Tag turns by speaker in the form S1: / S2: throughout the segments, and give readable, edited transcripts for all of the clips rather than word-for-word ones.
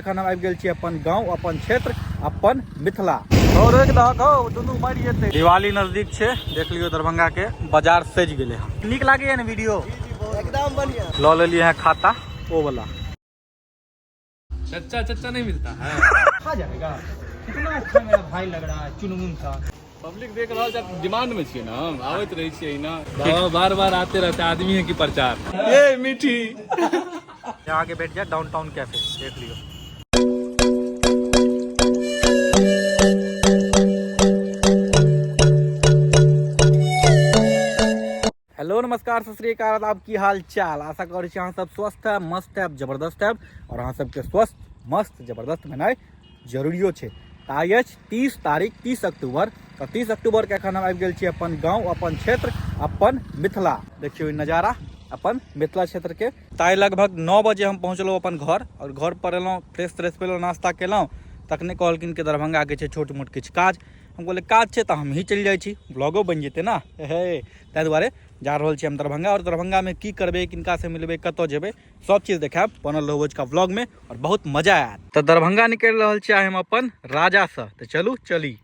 S1: एखन हम आबि गेल छी अपन गांव, अपन क्षेत्र, अपन मिथिला। और एक दहक दुनू मरि जेतै। दिवाली नजदीक छै, देख लियो दरभंगा के बाजार सज गेले हैं। नीक लागैया ने वीडियो? एकदम बढ़िया। ल लेलिए हैं खाता वो वाला।
S2: चच्चा नहीं मिलता है।
S3: खा जाएगा। कितना अच्छा मेरा भाई लग रहा है, चुनमुन सा।
S2: पब्लिक देख रहा है, डिमांड में छिए ना, आवत रही छिए ना, बार बार आते रहते आदमी है कि प्रचार। ये मीठी
S1: यहाँ आगे बैठ जा, डाउनटाउन कैफे देख लियो। हेलो नमस्कार सत श्री अकाल, आपकी हाल चाल। आशा करै छी अहाँ सब स्वस्थ है, मस्त है, जबरदस्त है। और अहाँ सबके स्वस्थ मस्त जबरदस्त भेनाइ जरूरियो छै। आइ अछि 30 अक्टूबर। और 30 अक्टूबर के एखन हम आबि गेल छी अपन गांव, अपन क्षेत्र, अपन मिथिला। देखियो ई नजारा अपन मिथिला क्षेत्र के। ताइ लगभग 9 बजे हम पहुँचलहुँ अपन घर। और घर पर एलहुँ, फ्रेश त्रेश पेलहुँ, नाश्ता केलहुँ। तखने कहलखिन कि दरभंगा के छै छोट मोट किछु काज। हम बोले काज छै तऽ हम ही चलि जाइ छी, ब्लॉगो बनि जेतै ना। हे ताहि दुआरे जा रहल छी हम दरभंगा। और दरभंगा में की करबै, किनका से मिलबै, कतऽ जेबै, सब चीज देखायब। बनल रहू आज का व्लॉग में और बहुत मजा आयत। तो दरभंगा निकलि रहल छी हम अपन राजा से। तो चलू चली।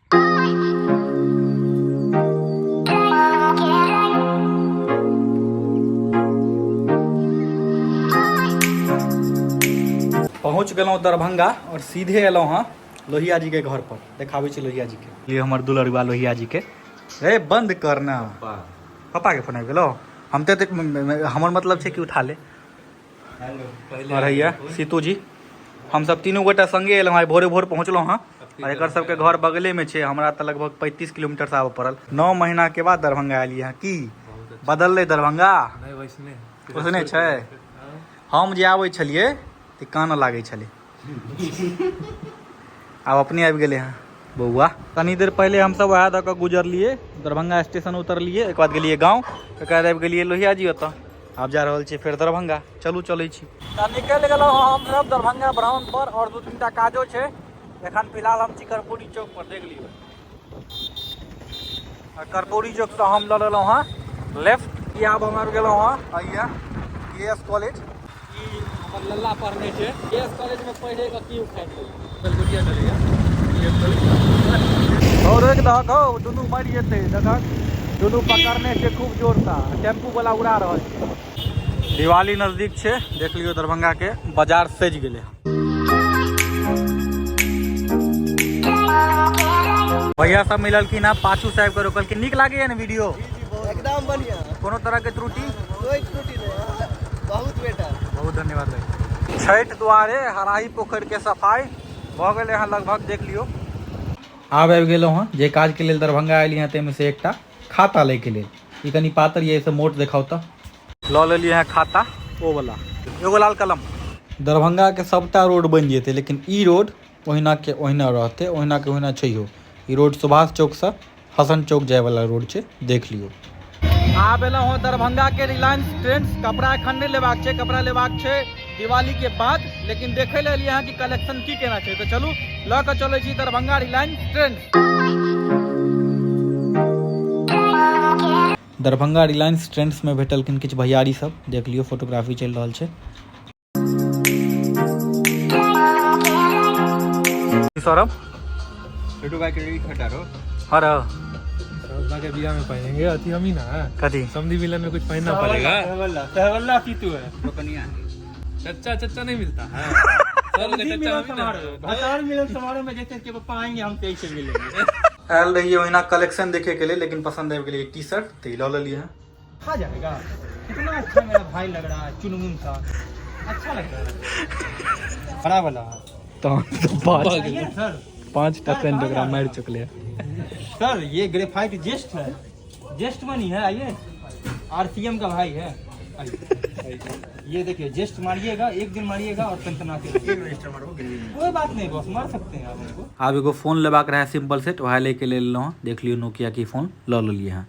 S1: पहुँच गलहुँ दरभंगा और सीधे एलहुँ हाँ लोहिया जी के घर पर। देखाबै छी लोहिया जी के लिए हमर दुलरुआ लोहिया जी के। रे बंद करना, पापा के फोन आबि गेलो। हम तो हमर मतलब छै कि उठा ले। और हैया सीतू जी, हम सब तीनों गोटा संगे एलहुँ। आइ भोरे भोर पहुँचलहुँ हाँ। और एक सबके घर बगले में छै, हमरा तो लगभग 35 किलोमीटर से आबऽ पड़ल। 9 महीना के बाद दरभंगा एलियै हाँ। की बदललै दरभंगा? ओसने छै। हम जे आबै छलियै तऽ कान लागै छलै। आब अपने आबि गेलै हाँ बउआ। कनी देर पहले हम सब वहाँ दऽ गुजरलिए, दरभंगा स्टेशन उतरलिए, एक बाद गेलिए गाँव, एक बाद आबि गेलिए लोहिया जी ओतऽ। आब जा रहल छी फेर दरभंगा। चलू चलै छी। निकलि गेलहुँ हम सब दरभंगा ब्राउन पर। और 2-3 टा काजो छै। एखन फिलहाल हम छी कर्पूरी चौक पर, देख लियौ। कर्पूरी चौक से हम लऽ लेलहुँ हाँ लेफ्ट। आब हम आबि गेलहुँ हाँ हैया केएस कॉलेज। ई हमर लल्ला पढ़ने छै। केएस कॉलेज में पढ़े के की उखाड़ि कलगुटिया चलैया। और एक दहक दुनू मरि जेतै। देखक दुनू पकड़ने छै खूब जोर से, टेम्पू वाला उड़ा रहल छै। दिवाली नजदीक छै, देख लियो दरभंगा के बाजार सज गेले। भैया सब मिललखिन है, पाछू से आबि कऽ रोकलखिन। नीक लागैया ने वीडियो?
S3: एकदम बढ़िया,
S1: कोनो तरह के त्रुटि?
S3: कोई त्रुटि नहीं। बहुत बेटर,
S1: बहुत धन्यवाद भाई। छठि दुआरे हराही पोखरि के सफाई भऽ गेलै हँ लगभग, देख लियो। आब आबि गेलहुँ हँ जे काज के लेल दरभंगा एली हँ, ताहिमे से एकटा खाता लै के लेल। ई कनी पातर ये, से मोट देखाउ तऽ। लऽ लेलिए हैं खाता ओ वाला, एगो लाल कलम। दरभंगा के सबटा रोड बनि जेतै, लेकिन ई रोड ओहिना के ओहिना रहतै, ओहिना के ओहिना छैहो। ई रोड सुभाष चौक से हसन चौक जाए वाला रोड छै, देख लियो। आब एलहुँ हँ दरभंगा के रिलायंस ट्रेंड्स। कपड़ा एखन नहि लेबाक छै, कपड़ा लेबाक छै दिवाली के बाद। लेकिन देखे ले एलियै हँ कि कलेक्शन की केना छै। तो चलू लऽ कऽ चलै छी दरभंगा रिलायंस ट्रेंड्स। दरभंगा रिलायंस ट्रेंड्स में भेटलखिन किछु भैयारी सब, देख लियो। फोटोग्राफी चलि रहल छै। सौरभ
S2: छोटू भाई के लिए खटा रहो।
S1: हर
S2: के बियाह में पहनेंगे अति हम ही ना। कथी समधी मिलन में कुछ पहनना पड़ेगा।
S3: सहवल्ला की तू है।
S2: चच्चा नहीं मिलता है।
S3: भसार मिलन समारोह में जैसे कि पापा आएंगे हम तेज से मिलेंगे।
S1: आयल रहिए ओहिना कलेक्शन देखे के लिए, लेकिन पसंद आबि गेलै टी शर्ट, तो लऽ लेलिए हैं।
S3: खा जाएगा। कितना अच्छा मेरा भाई लग रहा है, चुनमुन सा। अच्छा लग रहा है, बड़ा वाला।
S1: तो 5 पेंटोग्राम मार चुकले।
S3: सर ये ग्रेफाइट जेस्ट है, जेस्ट मनी है। आइए, आरसीएम का भाई है। ये देखिए, जेस्ट मारिएगा, एक दिन मारिएगा और टनटना के कोई बात नहीं बॉस, मार सकते हैं आप उनको। आब एगो फोन लेबाक रहे सिंपल सेट, वह ले के ले लेलहुँ। देख लियो नोकिया की फोन लऽ लेलिए हैं।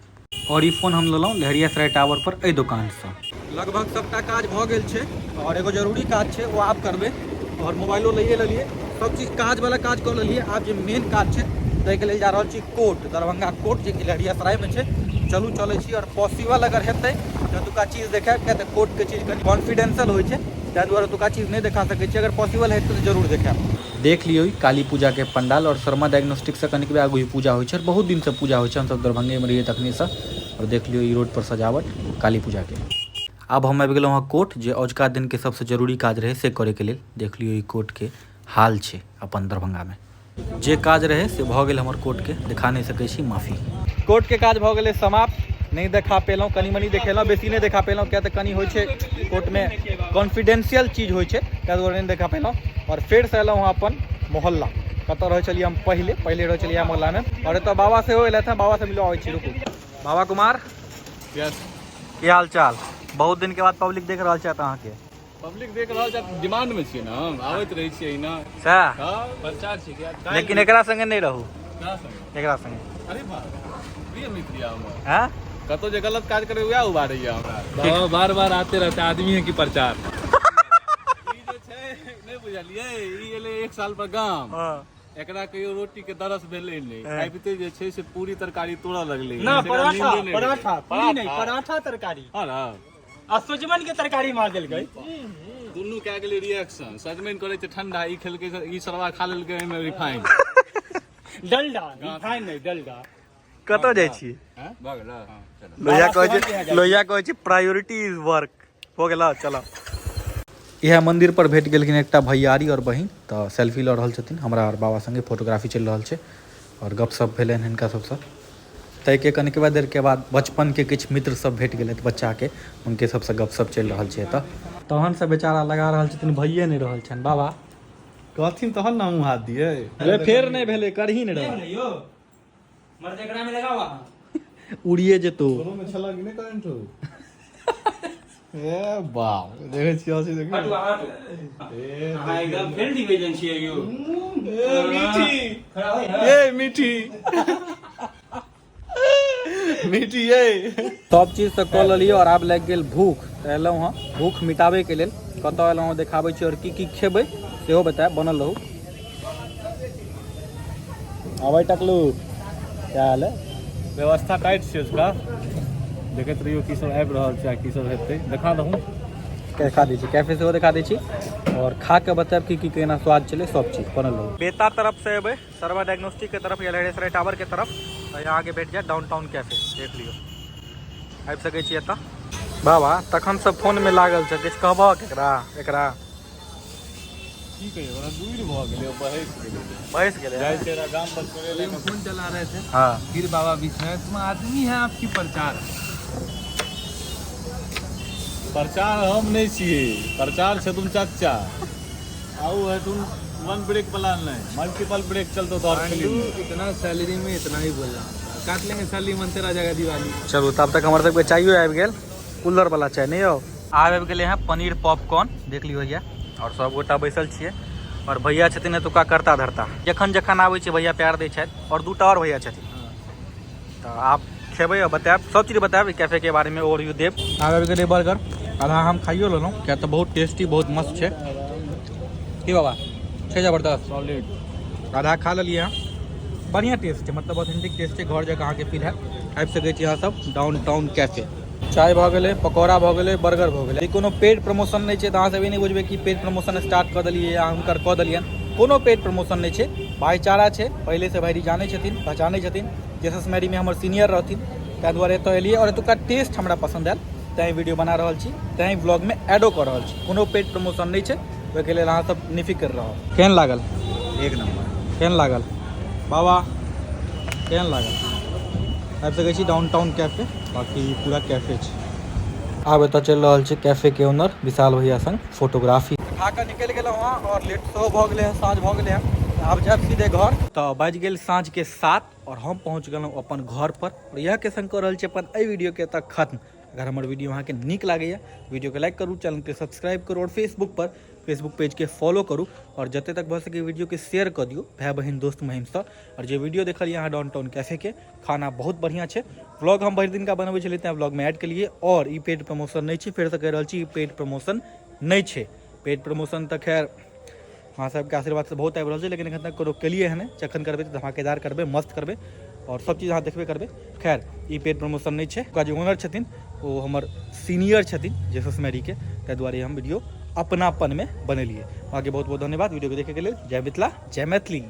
S3: और ई फोन हम लेलहुँ लहरियासराय टावर पर एहि दुकान से। लगभग सबटा काज भऽ गेल छै। और एगो जरूरी काज छै, वो आप करबै। और मोबाइलो लइए लेलिए, सब चीज काज वाला काज कऽ लेलिए। आब जे मेन काज छै ताहिके लेल जा रहल छी कोर्ट, दरभंगा कोर्ट, जे कि लहरियासराय में छै। चलू चलै छी। और पॉसिबल अगर हेतै एतुका चीज देखायब, किया तऽ कोर्ट के चीज कनि कॉन्फिडेंशियल होइ छै,
S1: ताहि दुआरे ओतुका चीज नहीं देखा सकै छी। अगर पॉसिबल है तो जरूर देखाएब। देख लियो ई काली पूजा के पंडाल और शर्मा डायग्नोस्टिक से कनिक आगू ही पूजा होइ छै, बहुत दिन से पूजा होइ छै। हम सब दरभंगे में रहिए तखनी से। और देख लियो ई रोड पर सजावट काली पूजा के। अब हम आबि गेलहुँ हँ कोर्ट, जे अजुका दिन के सबसे जरूरी काज रहे से करे के लेल। देख लियो ई कोर्ट के हाल छै अपन दरभंगा में। जे काज रहे से भऽ गेल हमर कोर्ट के, दिखा नहीं सकै छी, माफी। कोर्ट के काज भऽ गेलै समाप्त। नहीं देखा पेलहुँ, कनी मनी देखेलहुँ, बेसी नहीं देखा पेलहुँ, क्या तऽ कनी होइ छै कोर्ट में कॉन्फिडेंशियल चीज होइ छै, ताहि दुआरे नहीं देखा पेलहुँ। और फेर से एलहुँ हँ अपन मोहल्ला, कतऽ रहै छलियै हम पहिले रहै छलियै मोहल्ला में। और एतऽ बाबा सेहो एलथि हँ, बाबा से मिलो आबै छी, रुकू। बाबा कुमार, की हाल चाल? बहुत दिन के बाद पब्लिक देख रहल छै अहाँ के।
S2: पब्लिक देख रहल छै, डिमांड में छियै ना, आबैत रहै छियै ना।
S1: सएह,
S2: हां प्रचार छै क्या?
S1: लेकिन एकरा संगे नहीं रहू,
S2: क्या संगे?
S1: एकरा संगे।
S2: अरे बा प्रिय मित्र या हम
S1: हैं?
S2: कतो जे गलत काज करे वएह उबारैया हमरा। बार बार आते रहते आदमी है कि प्रचार। ई जे छै नहीं बुझलियै, ई एले 1 साल पर गाम।
S1: हां,
S2: एकरा कहियो रोटी के दरस भेलै नहीं, खाइते जे छै से पूरी तरकारी तोड़ा लगलै
S3: ना
S2: एकरा
S3: पराठा
S2: नींदे नहीं
S3: पराठा
S2: रहै।
S3: पूरी नहीं, पराठा तरकारी।
S2: हां ना,
S3: आ सजमन के तरकारी मार देल गई।
S2: दुनू के गेलै रिएक्शन। सजमैन करे छै ठंडा, ई खेलकै, ई सरवा खा लेलकै में रिफाइन।
S3: डलडा रिफाइन नहीं, डलडा।
S1: कतऽ जाइ छी?
S2: हैं भगला? हां चलो।
S1: लोहिया कहै छै प्रायोरिटी इज वर्क। हो गेला, चलो। यह मंदिर पर भेट गेलखिन एकटा भैयारी और बहिन, तऽ सेल्फी लऽ रहल छथिन। हमरा और बाबा संगे फोटोग्राफी चलि रहल छै और गपशप भेलनि हिनका सबसँ। ताहिके कनिकबा देर के बाद बचपन के किछु मित्र सब भेट गेलथि बच्चा के, उनके सबसँ गपशप चलि रहल छै एतऽ। तहन से बेचारा लगा रहल छथिन, भइए नहि रहल छनि। बाबा कहथिन तहन ना मुँह हाथ दिए। अरे फेर नहीं भेलै, करही नहीं रहल,
S3: यो मर्द एकरा में लगावा
S1: उड़िए जेतो।
S2: दोनों में छला कि नहीं करंट हो? ए बाप, देखे छी हंसी देखी।
S3: हटवा हट।
S2: ए
S3: हां एकदम फेल डिवीजन छियै यो।
S2: ए मीठी,
S3: खड़ा होय ना।
S2: ए मीठी। मीठी ये
S1: सब चीज से कऽ लेलियै और आब लागि गेल भूख। तऽ एलहुँ हँ भूख मिटाबे के लेल। कतऽ एलहुँ हँ देखाबै छी और की खेबै सेहो बतायब, बनल रहू। अबै टकलू, क्या हाल है?
S2: व्यवस्था टाइट छै उसका। देखैत रहियो की सब आबि रहल छै आ की सब हेतै, देखा दहूँ।
S1: देखा दै छी, कैफे सेहो देखा दै छी और खा के बतायब की केना स्वाद चले, सब चीज बनल रहू। बेता तरफ से एबै, शर्मा डायग्नोस्टिक के तरफ या लहेरियासराय टावर के तरफ, तऽ यहाँ आगे बैठ जाए डाउनटाउन कैफे, देख लियो। आबि सकै छी एतऽ। बाबा तखन से फोन में लागल छै, किछु कहबह केकरा एकरा?
S2: की कहियो ओना दूर भ गेलै,
S1: बहस गेलै
S2: जाइ छै गाम पर छोड़े ले फोन चला रहे थे।
S1: हाँ,
S2: फिर बाबा बीच में, तुम आदमी है आपकी प्रचार। प्रचार हम नहीं छिए, प्रचार छै तुम चाचा। आओ है तुम वन ब्रेक प्लान नहीं, मल्टीपल ब्रेक चलतो तो और फिल्म में। इतना सैलरी में इतना ही बोल रहा हूं, काट लेंगे सैलरी मनते रह जाएगा दिवाली।
S1: चलू तब तक हमारे सबके चाहिए आबि गेल, कूलर वाला चाय नहीं हो। आबि गेले हैं पनीर पॉपकॉर्न, देख लियो भैया। और सब गोटा बैसल छियै और भैया छथिन एतुका करता धरता। जखन जखन आबै छै भैया प्यार दै छथि और दूटा और भैया छथिन। तऽ आप खेबै और बतायब, सब चीज बतायब कैफे के बारे में ओवरव्यू देब। आबि गेलै बर्गर, आधा हम खाइयो लेलहुँ, किया तऽ बहुत टेस्टी, बहुत मस्त छै। की बाबा छै जबरदस्त,
S2: सॉलिड।
S1: आधा खा लेलियै हँ, बढ़िया टेस्ट छै, मतलब ऑथेंटिक टेस्ट छै, घर जगह अहाँके फील हैत। आबि सकै छी अहाँ सब डाउनटाउन कैफे। चाय भऽ गेलै, पकौड़ा भऽ गेलै, बर्गर भऽ गेलै। कोनो पेड प्रमोशन नहीं छै, तऽ अहाँ सब ई नहीं बुझबै कि पेड प्रमोशन स्टार्ट कऽ देलियै या हुनकर कऽ देलियनि। कोनो पेड प्रमोशन नहीं छै, भाईचारा छै। पहले से भाईजी जानै छथिन, पहचानै छथिन। जेसस मैरी में हमर सीनियर रहथिन, ताहि दुआरे एतऽ एलियै और एतुका टेस्ट हमरा पसंद आयल, तैं वीडियो बना रहल छी, तैं व्लॉग में एडो कऽ रहल छी। कोनो पेड प्रमोशन नहीं छै, ओहिके लेल अहाँ सब निफिक्र रहब। केहन लागल?
S2: एक नंबर।
S1: केहन लागल बाबा, केहन लागल? आबि सकै छी डाउनटाउन कैफे, बाकी पूरा कैफे छै। आब एतऽ चलि रहल छै कैफे के ओनर विशाल भैया संग फोटोग्राफी। खा कऽ निकलि गेलहुँ हँ और लेट सेहो भऽ गेलै हँ, साँझ भऽ गेलै हँ। आब जायब सीधे घर। तऽ बाजि गेल साँझ के 7 और हम पहुँच गेलहुँ अपन घर पर। और इएह के संग कऽ रहल छी अपन एहि वीडियो के एतऽ खत्म। अगर हमर वीडियो अहाँके नीक लागैए, वीडियो के लाइक करू, चैनल के सब्सक्राइब करू और फेसबुक पेज के फॉलो करू और जते तक भऽ सके वीडियो के शेयर कऽ दियौ भाई बहिन दोस्त महिमसँ। और जे वीडियो देखलिए यहाँ डाउनटाउन कैफे के, खाना बहुत बढ़िया छै। व्लॉग हम भरि दिन का बनबै छलियै, तेँ व्लॉग में ऐड केलिए। और ई पेड प्रमोशन नहीं छै, फेर से कहि रहल छी, ई पेड प्रमोशन नहीं छै। पेड प्रमोशन तऽ खैर अहाँ सबके आशीर्वाद से बहुत आबि रहल छै, लेकिन एखन तक कोनो केलिए हँ नहि। जखन करबै तऽ धमाकेदार करबै, मस्त करबै और सब चीज अहाँ देखबे करबै। खैर ई पेड प्रमोशन नहीं छै। ओकरा जे ओनर छथिन ओ हमर सीनियर छथिन जेसस मैरी के, ताहि दुआरे हम वीडियो अपनापन में बनेलिए। बाकी बहुत बहुत धन्यवाद वीडियो को देखे के लिए। जय मिथिला जय मैथिली।